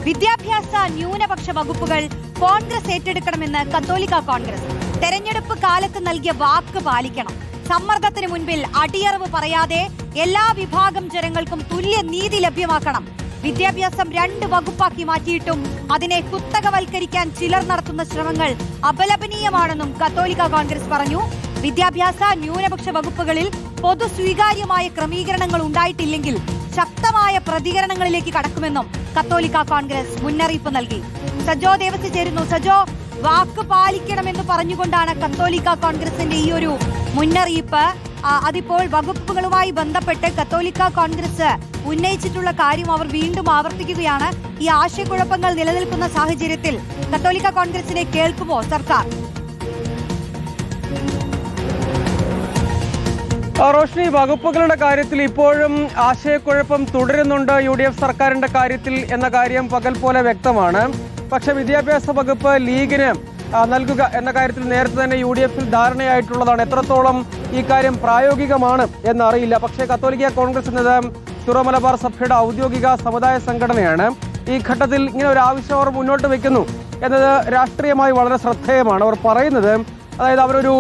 വിദ്യാഭ്യാസ ന്യൂനപക്ഷ വകുപ്പുകൾ കോൺഗ്രസ് ഏറ്റെടുക്കണമെന്ന് കത്തോലിക്ക കോൺഗ്രസ്. തെരഞ്ഞെടുപ്പ് കാലത്ത് നൽകിയ വാക്ക് പാലിക്കണം. സമ്മർദ്ദത്തിന് മുൻപിൽ അടിയറവ് പറയാതെ എല്ലാ വിഭാഗം ജനങ്ങൾക്കും തുല്യ നീതി ലഭ്യമാക്കണം. വിദ്യാഭ്യാസം 2 വകുപ്പാക്കി മാറ്റിയിട്ടും അതിനെ കുത്തകവൽക്കരിക്കാൻ ചിലർ നടത്തുന്ന ശ്രമങ്ങൾ അപലപനീയമാണെന്നും കത്തോലിക്ക കോൺഗ്രസ് പറഞ്ഞു. വിദ്യാഭ്യാസ ന്യൂനപക്ഷ വകുപ്പുകളിൽ പൊതു സ്വീകാര്യമായ ക്രമീകരണങ്ങൾ ഉണ്ടായിട്ടില്ലെങ്കിൽ ശക്തമായ പ്രതികരണങ്ങളിലേക്ക് കടക്കുമെന്നും കത്തോലിക്ക കോൺഗ്രസ് മുന്നറിയിപ്പ് നൽകി. സജോ ദേവസി ചേരുന്നു. സജോ, വാക്ക് പാലിക്കണമെന്ന് പറഞ്ഞുകൊണ്ടാണ് കത്തോലിക്ക കോൺഗ്രസിന്റെ ഈ ഒരു മുന്നറിയിപ്പ്. അതിപ്പോൾ വകുപ്പുകളുമായി ബന്ധപ്പെട്ട് കത്തോലിക്ക കോൺഗ്രസ് ഉന്നയിച്ചിട്ടുള്ള കാര്യം അവർ വീണ്ടും ആവർത്തിക്കുകയാണ്. ഈ ആശയക്കുഴപ്പങ്ങൾ നിലനിൽക്കുന്ന സാഹചര്യത്തിൽ കത്തോലിക്ക കോൺഗ്രസിനെ കേൾക്കുമോ സർക്കാർ? റോഷ്നി, വകുപ്പുകളുടെ കാര്യത്തിൽ ഇപ്പോഴും ആശയക്കുഴപ്പം തുടരുന്നുണ്ട് UDF സർക്കാരിന്റെ കാര്യത്തിൽ എന്ന കാര്യം പകൽ പോലെ വ്യക്തമാണ്. പക്ഷെ വിദ്യാഭ്യാസ വകുപ്പ് ലീഗിന് നൽകുക എന്ന കാര്യത്തിൽ നേരത്തെ തന്നെ UDF-ൽ ധാരണയായിട്ടുള്ളതാണ്. എത്രത്തോളം ഈ കാര്യം പ്രായോഗികമാണ് എന്നറിയില്ല. പക്ഷേ കത്തോലിക്ക കോൺഗ്രസ് എന്നത് തുറ മലബാർ സഭയുടെ ഔദ്യോഗിക സമുദായ സംഘടനയാണ്. ഈ ഘട്ടത്തിൽ ഇങ്ങനെ ഒരു ആവശ്യം അവർ മുന്നോട്ട് വെക്കുന്നു എന്നത് രാഷ്ട്രീയമായി വളരെ ശ്രദ്ധേയമാണ്. അവർ പറയുന്നത്, അതായത് അവരൊരു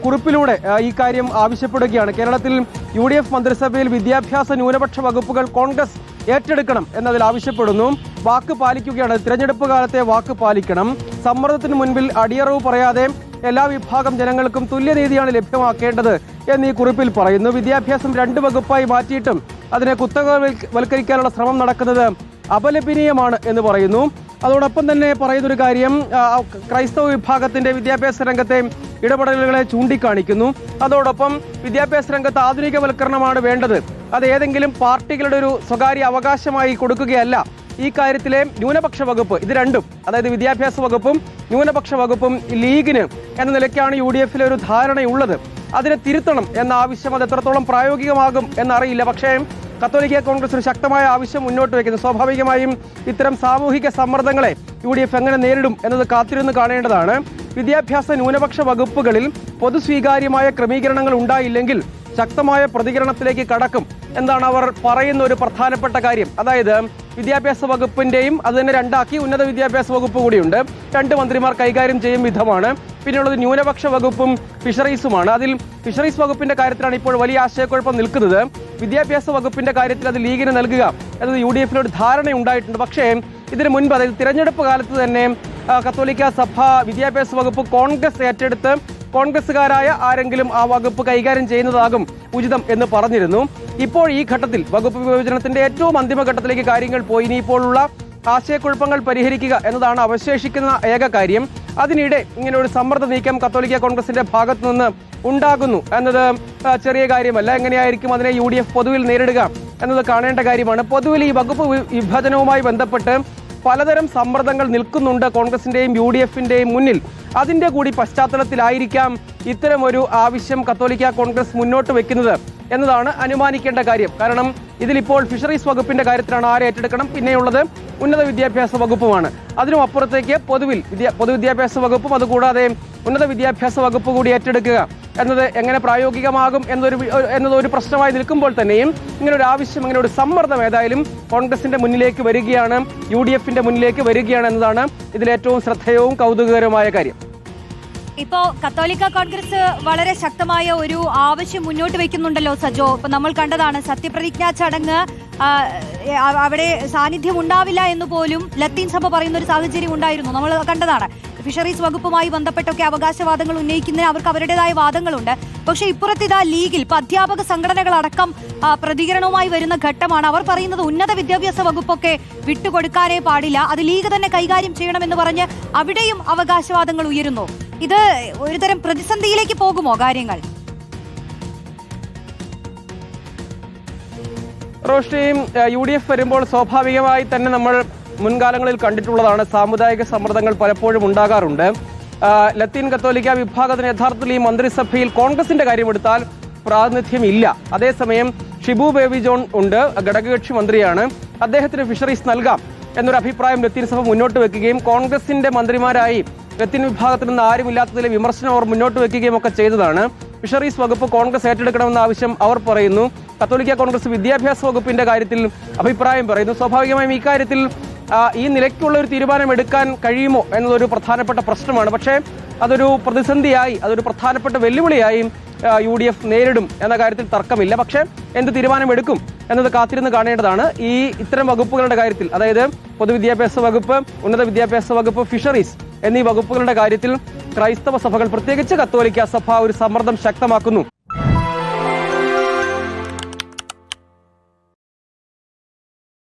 കുറിപ്പിലൂടെ ഈ കാര്യം ആവശ്യപ്പെടുകയാണ്. കേരളത്തിൽ UDF മന്ത്രിസഭയിൽ വിദ്യാഭ്യാസ ന്യൂനപക്ഷ വകുപ്പുകൾ കോൺഗ്രസ് ഏറ്റെടുക്കണം എന്നതിൽ ആവശ്യപ്പെടുന്നു. വാക്ക് പാലിക്കുകയാണ്. തിരഞ്ഞെടുപ്പ് കാലത്തെ വാക്ക് പാലിക്കണം. സമ്മർദ്ദത്തിന് മുൻപിൽ അടിയറവ് പറയാതെ എല്ലാ വിഭാഗം ജനങ്ങൾക്കും തുല്യനീതിയാണ് ലഭ്യമാക്കേണ്ടത് എന്നീ കുറിപ്പിൽ പറയുന്നു. വിദ്യാഭ്യാസം 2 വകുപ്പായി മാറ്റിയിട്ടും അതിനെ കുത്തകവൽക്കരിക്കാനുള്ള ശ്രമം നടക്കുന്നത് അപലപനീയമാണ് എന്ന് പറയുന്നു. അതോടൊപ്പം തന്നെ പറയുന്നൊരു കാര്യം, ക്രൈസ്തവ വിഭാഗത്തിന്റെ വിദ്യാഭ്യാസ രംഗത്തെ ഇടപെടലുകളെ ചൂണ്ടിക്കാണിക്കുന്നു. അതോടൊപ്പം വിദ്യാഭ്യാസ രംഗത്ത് ആധുനികവൽക്കരണമാണ് വേണ്ടത്. അത് ഏതെങ്കിലും പാർട്ടികളുടെ ഒരു സ്വകാര്യ അവകാശമായി കൊടുക്കുകയല്ല. ഈ കാര്യത്തിലെ ന്യൂനപക്ഷ വകുപ്പ്, ഇത് രണ്ടും, അതായത് വിദ്യാഭ്യാസ വകുപ്പും ന്യൂനപക്ഷ വകുപ്പും ലീഗിന് എന്ന നിലയ്ക്കാണ് UDF-ലെ ഒരു ധാരണയുള്ളത്. അതിനെ തിരുത്തണം എന്ന ആവശ്യം അത് എത്രത്തോളം പ്രായോഗികമാകും എന്നറിയില്ല. പക്ഷേ കത്തോലിക്ക കോൺഗ്രസ് ഒരു ശക്തമായ ആവശ്യം മുന്നോട്ട് വയ്ക്കുന്നു. സ്വാഭാവികമായും ഇത്തരം സാമൂഹിക സമ്മർദ്ദങ്ങളെ UDF എങ്ങനെ നേരിടും എന്നത് കാത്തിരുന്ന് കാണേണ്ടതാണ്. വിദ്യാഭ്യാസ ന്യൂനപക്ഷ വകുപ്പുകളിൽ പൊതുസ്വീകാര്യമായ ക്രമീകരണങ്ങൾ ഉണ്ടായില്ലെങ്കിൽ ശക്തമായ പ്രതികരണത്തിലേക്ക് കടക്കും എന്നാണ് അവർ പറയുന്ന ഒരു പ്രധാനപ്പെട്ട കാര്യം. അതായത് വിദ്യാഭ്യാസ വകുപ്പിന്റെയും അത് തന്നെ 2 ആക്കി ഉന്നത വിദ്യാഭ്യാസ വകുപ്പ് കൂടിയുണ്ട്. 2 മന്ത്രിമാർ കൈകാര്യം ചെയ്യും വിധമാണ്. പിന്നെയുള്ളത് ന്യൂനപക്ഷ വകുപ്പും ഫിഷറീസുമാണ്. അതിൽ ഫിഷറീസ് വകുപ്പിന്റെ കാര്യത്തിലാണ് ഇപ്പോൾ വലിയ ആശയക്കുഴപ്പം നിൽക്കുന്നത്. വിദ്യാഭ്യാസ വകുപ്പിന്റെ കാര്യത്തിൽ അത് ലീഗിന് നൽകുക എന്നത് UDF-ൽ ഒരു ധാരണ ഉണ്ടായിട്ടുണ്ട്. പക്ഷേ ഇതിനു മുൻപ്, അതായത് തിരഞ്ഞെടുപ്പ് കാലത്ത് തന്നെ കത്തോലിക്ക സഭ വിദ്യാഭ്യാസ വകുപ്പ് കോൺഗ്രസ് ഏറ്റെടുത്ത് കോൺഗ്രസുകാരായ ആരെങ്കിലും ആ വകുപ്പ് കൈകാര്യം ചെയ്യുന്നതാകും ഉചിതം എന്ന് പറഞ്ഞിരുന്നു. ഇപ്പോൾ ഈ ഘട്ടത്തിൽ വകുപ്പ് വിഭജനത്തിന്റെ ഏറ്റവും അന്തിമഘട്ടത്തിലേക്ക് കാര്യങ്ങൾ പോയി. ഇനിയിപ്പോഴുള്ള ആശയക്കുഴപ്പങ്ങൾ പരിഹരിക്കുക എന്നതാണ് അവശേഷിക്കുന്ന ഏക കാര്യം. അതിനിടെ ഇങ്ങനെ ഒരു സമ്മർദ്ദ നീക്കം കത്തോലിക്ക കോൺഗ്രസിന്റെ ഭാഗത്തു നിന്ന് ഉണ്ടാകുന്നു എന്നത് ചെറിയ കാര്യമല്ല. എങ്ങനെയായിരിക്കും അതിനെ UDF പൊതുവിൽ നേരിടുക എന്നത് കാണേണ്ട കാര്യമാണ്. പൊതുവിൽ ഈ വകുപ്പ് വിഭജനവുമായി ബന്ധപ്പെട്ട് പലതരം സമ്മർദ്ദങ്ങൾ നിൽക്കുന്നുണ്ട് കോൺഗ്രസിന്റെയും UDF-ന്റെയും മുന്നിൽ. അതിന്റെ കൂടി പശ്ചാത്തലത്തിലായിരിക്കാം ഇത്തരം ഒരു ആവശ്യം കത്തോലിക്ക കോൺഗ്രസ് മുന്നോട്ട് വെക്കുന്നത് എന്നതാണ് അനുമാനിക്കേണ്ട കാര്യം. കാരണം ഇതിലിപ്പോൾ ഫിഷറീസ് വകുപ്പിന്റെ കാര്യത്തിലാണ് ആരെ ഏറ്റെടുക്കണം, പിന്നെയുള്ളത് ഉന്നത വിദ്യാഭ്യാസ വകുപ്പുമാണ്. അതിനും അപ്പുറത്തേക്ക് പൊതുവിദ്യാഭ്യാസ വകുപ്പും അതുകൂടാതെ ഉന്നത വിദ്യാഭ്യാസ വകുപ്പ് കൂടി ഏറ്റെടുക്കുക എന്നത് എങ്ങനെ പ്രായോഗികമാകും എന്നതൊരു പ്രശ്നമായി നിൽക്കുമ്പോൾ തന്നെയും ഇങ്ങനെ ഒരു ആവശ്യം, ഇങ്ങനെ ഒരു സമ്മർദ്ദം ഏതായാലും കോൺഗ്രസിന്റെ മുന്നിലേക്ക് വരികയാണ്, UDF-ന്റെ മുന്നിലേക്ക് വരികയാണ് എന്നതാണ് ഇതിലേറ്റവും ശ്രദ്ധേയവും കൗതുകകരമായ കാര്യം. ഇപ്പോ കത്തോലിക്ക കോൺഗ്രസ് വളരെ ശക്തമായ ഒരു ആവശ്യം മുന്നോട്ട് വെക്കുന്നുണ്ടല്ലോ സജോ. ഇപ്പൊ നമ്മൾ കണ്ടതാണ് സത്യപ്രതിജ്ഞാ ചടങ്ങ് അവിടെ സാന്നിധ്യം ഉണ്ടാവില്ല എന്ന് പോലും ലത്തീൻ സഭ പറയുന്ന ഒരു സാഹചര്യം ഉണ്ടായിരുന്നു. നമ്മൾ കണ്ടതാണ്. ഫിഷറീസ് വകുപ്പുമായി ബന്ധപ്പെട്ടൊക്കെ അവകാശവാദങ്ങൾ ഉന്നയിക്കുന്നതിന് അവർക്ക് അവരുടേതായ വാദങ്ങളുണ്ട്. പക്ഷേ ഇപ്പുറത്ത് ഇതാ ലീഗിൽ ഇപ്പൊ അധ്യാപക സംഘടനകളടക്കം പ്രതികരണവുമായി വരുന്ന ഘട്ടമാണ്. അവർ പറയുന്നത് ഉന്നത വിദ്യാഭ്യാസ വകുപ്പൊക്കെ വിട്ടുകൊടുക്കാനേ പാടില്ല, അത് ലീഗ് തന്നെ കൈകാര്യം ചെയ്യണമെന്ന് പറഞ്ഞ് അവിടെയും അവകാശവാദങ്ങൾ ഉയരുന്നു. ഇത് ഒരുതരം പ്രതിസന്ധിയിലേക്ക് പോകുമോ കാര്യങ്ങൾ? റോഷ്നിയും UDF വരുമ്പോൾ സ്വാഭാവികമായി തന്നെ നമ്മൾ മുൻകാലങ്ങളിൽ കണ്ടിട്ടുള്ളതാണ്. സാമുദായിക സമ്മർദ്ദങ്ങൾ പലപ്പോഴും ഉണ്ടാകാറുണ്ട്. ലത്തീൻ കത്തോലിക്ക വിഭാഗത്തിന് യഥാർത്ഥത്തിൽ ഈ മന്ത്രിസഭയിൽ കോൺഗ്രസിന്റെ കാര്യമെടുത്താൽ പ്രാതിനിധ്യം ഇല്ല. അതേസമയം ഷിബു ബേബി ജോൺ ഉണ്ട്, ഘടകകക്ഷി മന്ത്രിയാണ്. അദ്ദേഹത്തിന് ഫിഷറീസ് നൽകാം എന്നൊരു അഭിപ്രായം ലത്തീൻ സഭ മുന്നോട്ട് വെക്കുകയും കോൺഗ്രസിന്റെ മന്ത്രിമാരായി ലത്തീൻ വിഭാഗത്തിൽ നിന്ന് ആരുമില്ലാത്തതിലെ വിമർശനം അവർ മുന്നോട്ട് വെക്കുകയും ഒക്കെ ചെയ്തതാണ്. ഫിഷറീസ് വകുപ്പ് കോൺഗ്രസ് ഏറ്റെടുക്കണമെന്ന ആവശ്യം അവർ പറയുന്നു. കത്തോലിക്ക കോൺഗ്രസ് വിദ്യാഭ്യാസ വകുപ്പിന്റെ കാര്യത്തിൽ അഭിപ്രായം പറയുന്നു. സ്വാഭാവികമായും ഇക്കാര്യത്തിൽ ഈ നിലയ്ക്കുള്ള ഒരു തീരുമാനം എടുക്കാൻ കഴിയുമോ എന്നതൊരു പ്രധാനപ്പെട്ട പ്രശ്നമാണ്. പക്ഷേ അതൊരു പ്രതിസന്ധിയായി, അതൊരു പ്രധാനപ്പെട്ട വെല്ലുവിളിയായി UDF നേരിടും എന്ന കാര്യത്തിൽ തർക്കമില്ല. പക്ഷേ എന്ത് തീരുമാനമെടുക്കും എന്നത് കാത്തിരുന്ന് കാണേണ്ടതാണ്. ഇത്തരം വകുപ്പുകളുടെ കാര്യത്തിൽ, അതായത് പൊതുവിദ്യാഭ്യാസ വകുപ്പ്, ഉന്നത വിദ്യാഭ്യാസ വകുപ്പ്, ഫിഷറീസ് എന്നീ വകുപ്പുകളുടെ കാര്യത്തിൽ ക്രൈസ്തവ സഭകൾ, പ്രത്യേകിച്ച് കത്തോലിക്ക സഭ ഒരു സമ്മർദ്ദം ശക്തമാക്കുന്നു.